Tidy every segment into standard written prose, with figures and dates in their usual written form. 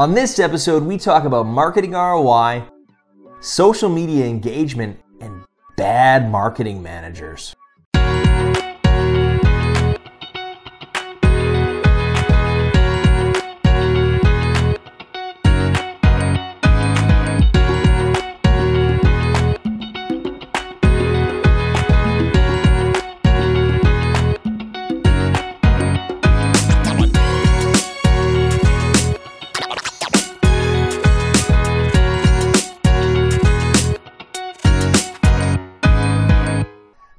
On this episode, we talk about marketing ROI, social media engagement, and bad marketing managers.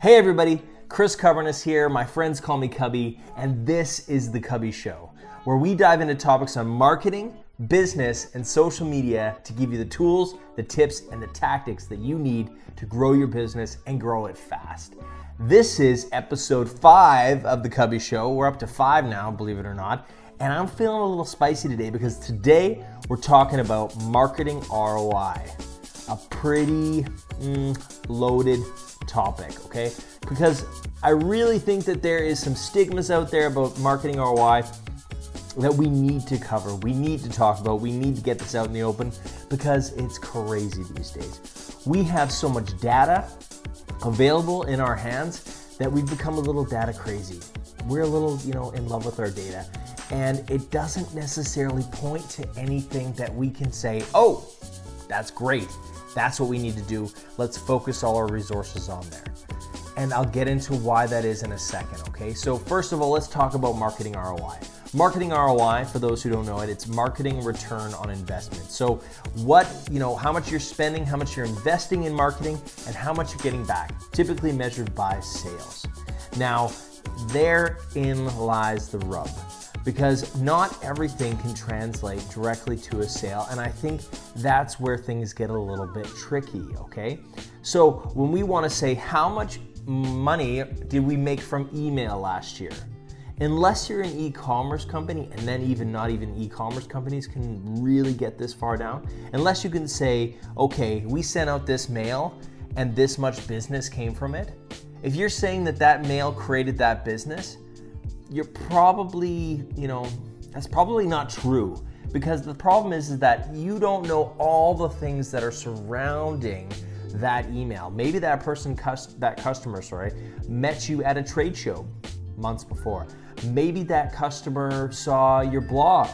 Hey everybody, Chris Coverness here. My friends call me Kubby, and this is the Kubby Show, where we dive into topics on marketing, business, and social media to give you the tools, the tips, and the tactics that you need to grow your business and grow it fast. This is episode 5 of the Kubby Show. We're up to 5 now, believe it or not, and I'm feeling a little spicy today because today we're talking about marketing ROI, a pretty loaded topic, okay? Because I really think that there is some stigmas out there about marketing ROI that we need to cover, we need to talk about, we need to get this out in the open because it's crazy these days. We have so much data available in our hands that we've become a little data crazy. We're a little, in love with our data, and it doesn't necessarily point to anything that we can say, oh, that's great. That's what we need to do. Let's focus all our resources on there. And I'll get into why that is in a second, okay? So first of all, let's talk about marketing ROI. Marketing ROI, for those who don't know it, it's marketing return on investment. So how much you're spending, how much you're investing in marketing, and how much you're getting back, typically measured by sales. Now, therein lies the rub, because not everything can translate directly to a sale, and I think that's where things get a little bit tricky, okay? So when we want to say how much money did we make from email last year, unless you're an e-commerce company, and then not even e-commerce companies can really get this far down, unless you can say, okay, we sent out this mail and this much business came from it. If you're saying that mail created that business, you're probably, that's probably not true, because the problem is that you don't know all the things that are surrounding that email. Maybe that customer met you at a trade show months before. Maybe that customer saw your blog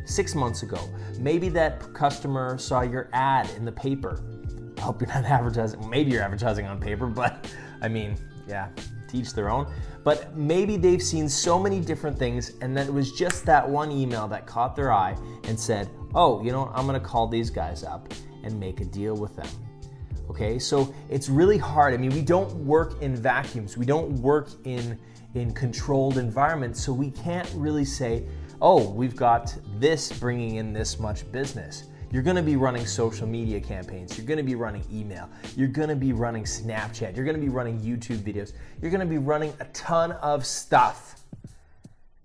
6 months ago. Maybe that customer saw your ad in the paper. I hope you're not advertising. Maybe you're advertising on paper, but teach their own. But maybe they've seen so many different things, and then it was just that one email that caught their eye and said, oh, I'm gonna call these guys up and make a deal with them. Okay, so it's really hard. I mean, we don't work in vacuums. We don't work in controlled environments, so we can't really say, oh, we've got this bringing in this much business. You're gonna be running social media campaigns, you're gonna be running email, you're gonna be running Snapchat, you're gonna be running YouTube videos, you're gonna be running a ton of stuff.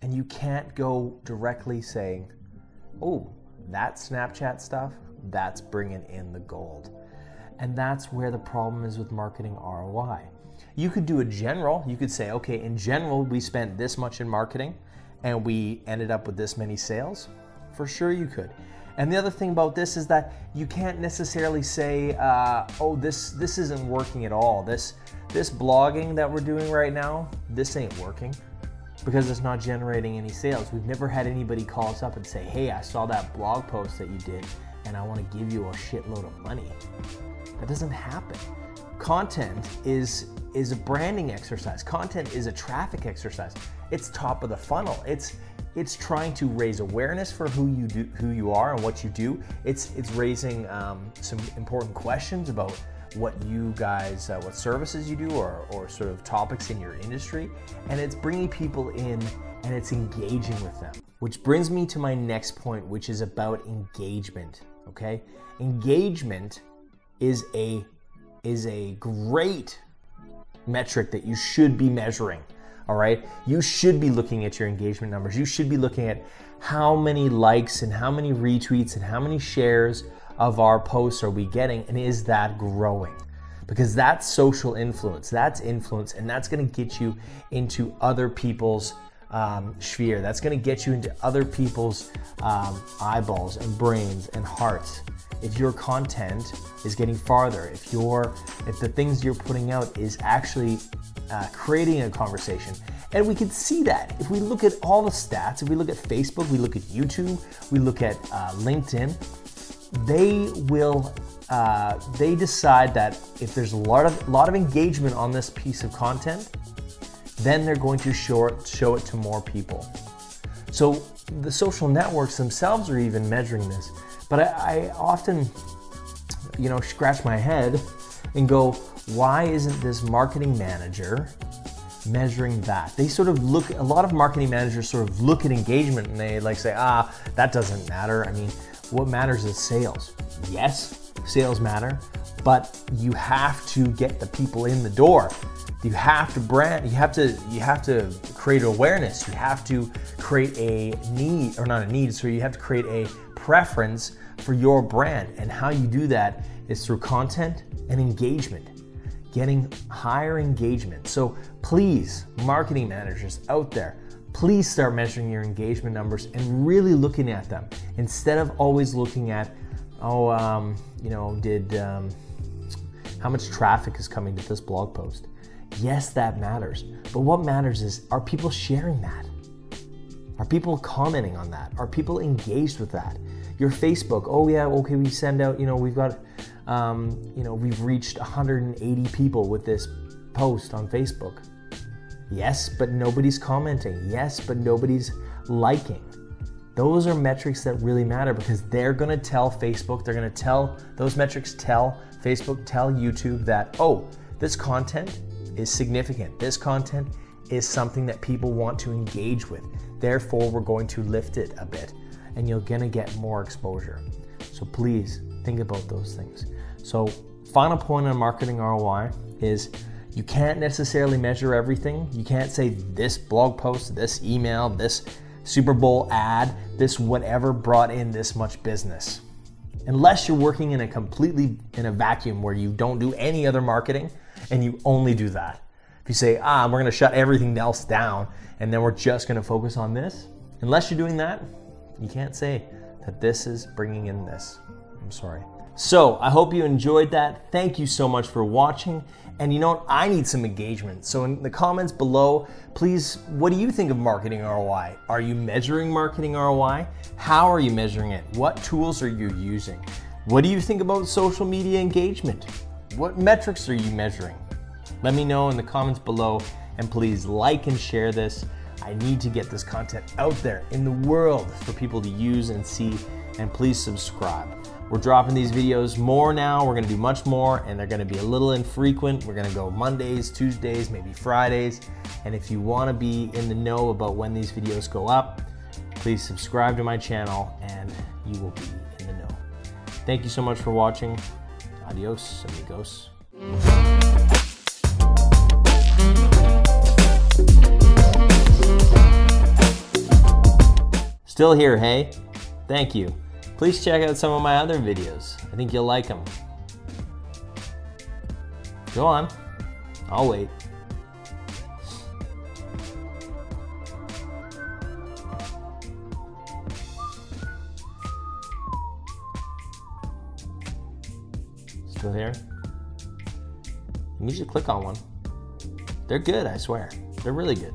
And you can't go directly saying, oh, that Snapchat stuff, that's bringing in the gold. And that's where the problem is with marketing ROI. You could do a general, you could say, okay, in general, we spent this much in marketing and we ended up with this many sales. For sure you could. And the other thing about this is that you can't necessarily say, oh, this isn't working at all. This blogging that we're doing right now, this ain't working because it's not generating any sales. We've never had anybody call us up and say, hey, I saw that blog post that you did and I want to give you a shitload of money. That doesn't happen. Content is a branding exercise. Content is a traffic exercise. It's top of the funnel. It's trying to raise awareness for who you are and what you do. It's raising some important questions about what you guys, what services you do, or sort of topics in your industry, and it's bringing people in and it's engaging with them. Which brings me to my next point, which is about engagement. Okay, engagement is a great metric that you should be measuring. All right, you should be looking at your engagement numbers. You should be looking at how many likes and how many retweets and how many shares of our posts are we getting, and is that growing? Because that's social influence, that's influence, and that's gonna get you into other people's sphere. That's going to get you into other people's eyeballs and brains and hearts. If your content is getting farther, if the things you're putting out is actually creating a conversation. And we can see that if we look at all the stats. If we look at Facebook, we look at YouTube, we look at LinkedIn, they decide that if there's a lot of engagement on this piece of content, then they're going to show it to more people. So the social networks themselves are even measuring this. But I often, scratch my head and go, why isn't this marketing manager measuring that? They sort of a lot of marketing managers sort of look at engagement and they say, that doesn't matter. I mean, what matters is sales. Yes, sales matter, but you have to get the people in the door. You have to brand, you have to create awareness. You have to create a need, or not a need, so you have to create a preference for your brand. And how you do that is through content and engagement, getting higher engagement. So please, marketing managers out there, please start measuring your engagement numbers and really looking at them instead of always looking at, how much traffic is coming to this blog post. Yes, that matters. But what matters is, are people sharing that? Are people commenting on that? Are people engaged with that? Your Facebook, we send out, we've got, we've reached 180 people with this post on Facebook. Yes, but nobody's commenting. Yes, but nobody's liking. Those are metrics that really matter, because they're gonna tell Facebook, those metrics tell Facebook, tell YouTube that, this content is significant. This content is something that people want to engage with. Therefore, we're going to lift it a bit and you're gonna get more exposure. So please think about those things. So final point on marketing ROI is, you can't necessarily measure everything. You can't say this blog post, this email, this Super Bowl ad, this whatever brought in this much business. Unless you're working in a vacuum where you don't do any other marketing and you only do that. If you say, we're gonna shut everything else down and then we're just gonna focus on this, unless you're doing that, you can't say that this is bringing in this. I'm sorry. So I hope you enjoyed that. Thank you so much for watching. And you know what? I need some engagement. So in the comments below, please, what do you think of marketing ROI? Are you measuring marketing ROI? How are you measuring it? What tools are you using? What do you think about social media engagement? What metrics are you measuring? Let me know in the comments below, and please like and share this. I need to get this content out there in the world for people to use and see, and please subscribe. We're dropping these videos more now. We're gonna do much more, and they're gonna be a little infrequent. We're gonna go Mondays, Tuesdays, maybe Fridays. And if you wanna be in the know about when these videos go up, please subscribe to my channel and you will be in the know. Thank you so much for watching. Adios, amigos. Still here, hey? Thank you. Please check out some of my other videos. I think you'll like them. Go on, I'll wait. Still here? You should click on one. They're good, I swear. They're really good.